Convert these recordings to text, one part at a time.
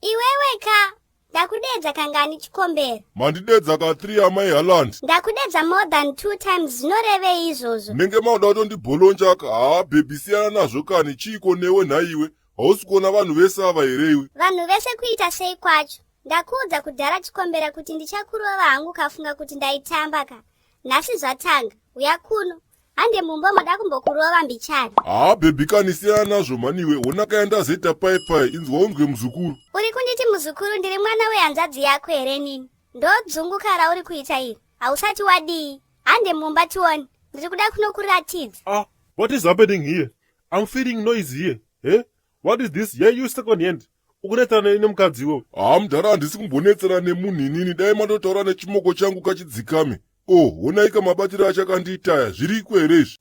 Iweweka. Ndakudedza kangani chikombera. Mandidedza ka 3 amai Haaland. Ndakudedza more than 2 times zvinoreve izvozvo. Nenge mauda kutondibholonja ka baby siyana nazvo kani chiko newe nhaiwe. Hausi kuona vanhu vese ava here iwe. Vanhu vese kuita sei kwacho. Ndakuudza kudhara chikombera kuti ndichakurova hangu kafunga kuti ndaitamba ka. Nhasi zvatanga. Uya kuno. Hande mumba mada kumbokurova mbichari. Baby kani siyana nazvo maniwe. Ona kaenda zeta pai inzwa unzwe muzukuru. Uri kunditi muzukuru ndiri mwana wehanzadzi yako here nini? Ndodzungukara uri kuita iri. Hausati wadii. Hande mumba tione. Ndiri kuda kunokuratidza. What is happening here? I'm feeling noise here. Eh? What is this? Yeah, you second hand. Ukunetsana nemukadzi iwo. Mudhara handisi kumbonetsana nemunhu inini. Dai mandotaura nechimoko changu kachidzikame. Onaika mabatiro achakandiitaya zviriko here izvi?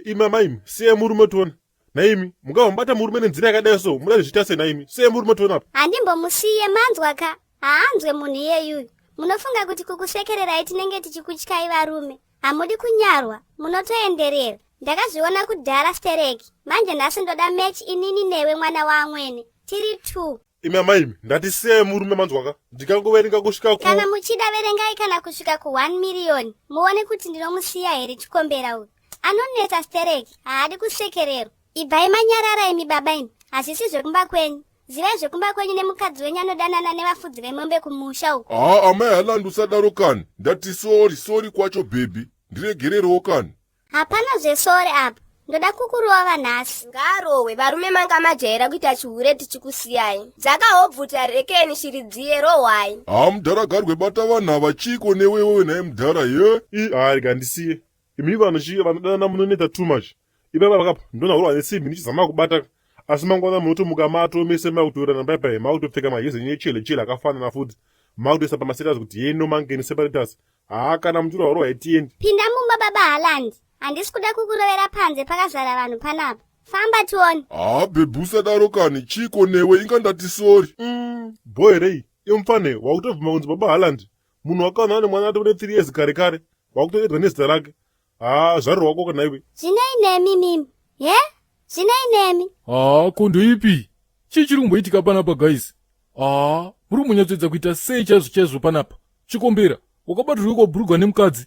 Imi amaimi, siye murume tona. Naimi, mungavambata murume nenzira yakadai so, muda zvichita sei naimi? Siye murume tona apa. Handimbomusiye manzwa ka. Haanzwe munhu iyeyuyu. Munofunga kuti kukusekererai tinenge tichikutyai varume. Hamudi kunyarwa, munotoenderera. Ndakazviona kudhara stereki. Manje nhasi ndoda match inini newe mwana waamwene. Tiri 2. Imi amaimi, ndati siye murume manzwaka. Ndikangoverenga kusvika ku. Kana muchida verengai kana kusvika ku 1 million. Muone kuti ndinomusiya here chikombera uyu. Anonetsa stereki, haadi kusekererwa. Ibvai manyarara imi baba imi. Hazvisi zvekumba kwenyu. Zivai zvekumba kwenyu nemukadzi wenyu anodanana nevafudzi vemombe kumusha uku. Amai Haaland usadaro kani. Ndati sorry kwacho baby. Ndiregererewo kani. Hapana zvesore apa. Ndoda kukurova nhasi. Ngarowe varume manga majaira kuita chihure tichikusiyai. Dzakahobvuta rekeni shiri dziye rohwai. Mudhara garwe bata vanhu ava chiko newewe naye mudhara ye. Ngandisiye. Imi vanhu chiye vanodanana munoneta too much. Ibaba vakapa ndona urwa nesimbi ndichizama kubata. Asi mangwana munotomuka matomese makutorana bye makutopfeka magezi nechele akafanana futi. Makutoisa pamastatus kuti yeno mangeni separators. Kana mutura waro haitiendi. Pinda mumba baba Haaland. Handisi kuda kukurovera panze pakazara vanhu panapa. Famba tione. Baby usadaro kani chiko newe inga ndati sorry. Boy rei, imfane wakutobvuma kunzi baba Haaland. Munhu wakaona mwana atone 3 years kare. Wakutoedwa nezita rake. Zvaro wako kana iwe. Zvinei nemi mimi. Zvinei nemi. Kondo ipi? Chii chiri kumboitika panapa guys? Muri kunyatsoedza kuita sei chaizvo panapa? Chikombera, wakabatirwa kwabhurugwa nemukadzi.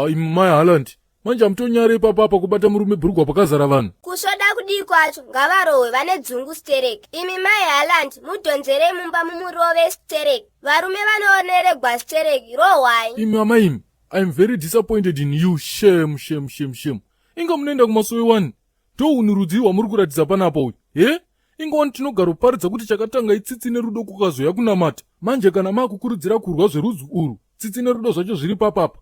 Imi mai Haaland. Manje hamutonyare papa kubata murume bhurugwa pakazara vanhu. Kusvoda kudii kwacho ngavarohwe vane dzungu stereki. Imi mai Haaland mudhonzerei mumba mumurove stereki. Varume vanooneregwa stereki rohwai. Imi amaimi, I'm very disappointed in you. Shame. Inga munoenda kumasowe 1. Ndounhu rudzi rwamuri kuratidza panapa uyu. Inga wani tinogara kuparidza kuti chakatanga itsitsi nerudo kukazoya kunamata. Manje kana makukurudzira kurwa zverudzi urwu, tsitsi nerudo zvacho zviri papapa.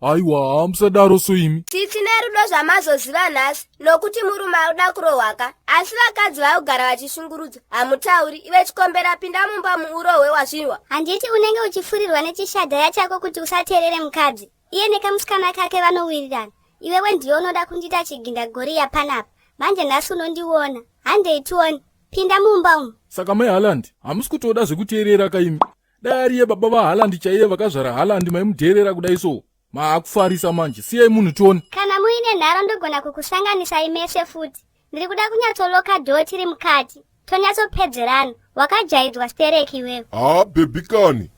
Aiwa, musadaro so imi. Tsitsi nerudo zvamazoziva nhasi, nokuti murume arikuda kurohwaka. Asi vakadzi vakugara vachishungurudza. Hamutauri, iwe chikombera pinda mumba muurohwe wazvinwa. Handiti unenge uchifurirwa nechishadhaya chako kuti usateerere mukadzi. Iye nekamusikana kake vanowirirana. Iwewe ndiyo unoda kundiita chiginda goriya panapa. Manje nhasi unondiona. Handei tione. Pinda mumba umu. Saka mai Haaland, hamusi kutoda zvekuteerera kaimi. Dai ariye baba vaHaaland chaiye vakazvara Haaland maimuteerera kudai so. Maakufarisa manje, siyai munhu tione. Kana muine nharo ndogona kukusanganisai mese futi. Ndiri kuda kunyatsoloka dhoo tiri mukati. Tonyatsopedzerana. Wakajaidzwa stereki iwewe. Baby kani.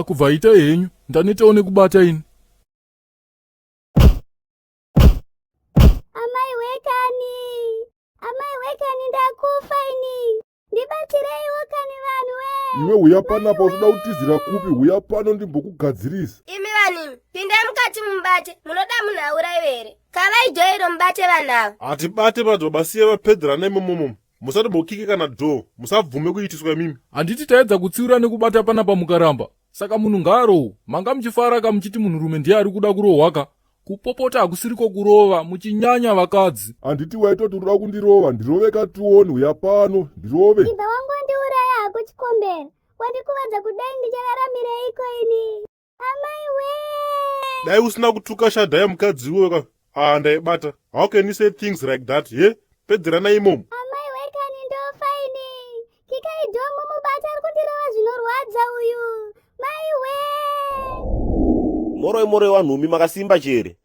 Kubva ita henyu. Ndanetawo nekubata ini. Amai wekani ndakufa ini. Ndibatireiwo kani vanhu we. Iwe uya panapa unoda kutizira kupi? Uya pano ndimbokugadzirisa. Imi vanhu, pindai mukati mubate. Munoda munhu aurayiwe here? Kavai dhoo iro mubate vanhu ava. Hatibate vanhu basiye vapedzerana imomomo. Musatombokike kana dhoo. Musabvume kuitiswa mimi. Handiti taedza kutsiura nekubata panapa mukaramba. Saka munhu ngaarohwe. Manga muchifara muchiti munhurume ndiye ari kuda kurohwaka. Kupopota hakusiriko kurova, muchinyanya vakadzi. Handiti waitoti unoda kundirova, ndirove kationi uya pano, ndirove. Ibva wangu ndiuraya hako chikombera. Wandikuvadza kudai ndichararamiraiko ini. Amai we. Dai usina kutuka shadhaya mukadzi iwoka. Ndaibata. How can you say things like that, Pedzerana imomo. Amai wekani ndofa ini. Kikai dhoo mumubata ari kundirova zvinorwadza uyu. Mai we. Moroi wanhumi makasimba chere.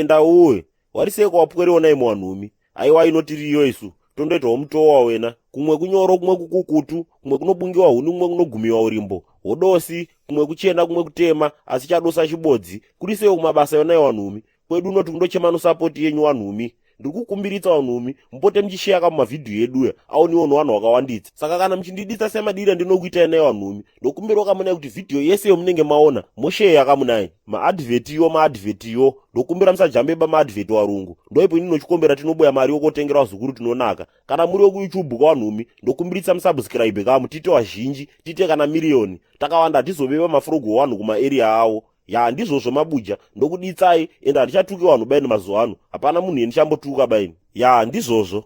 Ndauwe. Wariseko wapwerewo naimo wanhumi. Aiwa inotiriyo isu. tondoitawo mutowa wena, kumwe kunyoro kumwe kukukutu, kumwe kunobungiwa huni kumwe kunogumiwa urimbo, hodosi kumwe kuchena kumwe kutema, asi chadosa chibodzi kuri sewo kumabasa yona yewanhumi. Kwedu unoti kundochema nosapoti yenyu wanhumi. Ndiri kukumbiritsa wanhumi mupote muchisheka mumavhidhiyo edu aoniwo nevanhu vakawanditsa. Saka kana muchindiditsa semadiro ndinokuitai naye wanhumi, ndokumbira kamunai kuti vhidhiyo yese yomunenge maona mosheya kamunai maadvhetiyo ndokumbira musajambeba maadvheti warungu. Ndoipo ini nochikombera tinoboya mari yokotengera wazukuru tinonaka. Kana muri yokuYouTube kawanhumi ndokumbiritsa musubscribe kamu tite wazhinji, tite kana miriyoni. Takawanda hatizobeba mafurogo wanhu kumaarea awo. Ya ndizvozvo mabuja ndokuditsai ende hatichatuke vanhu baini mazuva ano. Hapana munhu endichambotuka baini. Ya ndizvozvo.